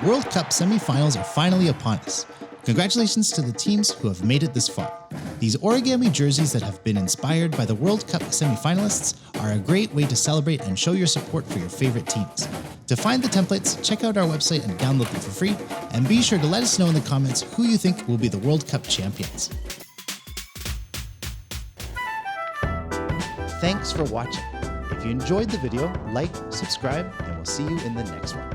World Cup Semi-Finals are finally upon us. Congratulations to the teams who have made it this far. These Origami jerseys that have been inspired by the World Cup Semi Finalists are a great way to celebrate and show your support for your favorite teams. To find the templates, check out our website and download them for free, and be sure to let us know in the comments who you think will be the World Cup champions. Thanks for watching. If you enjoyed the video, like, subscribe, and we'll see you in the next one.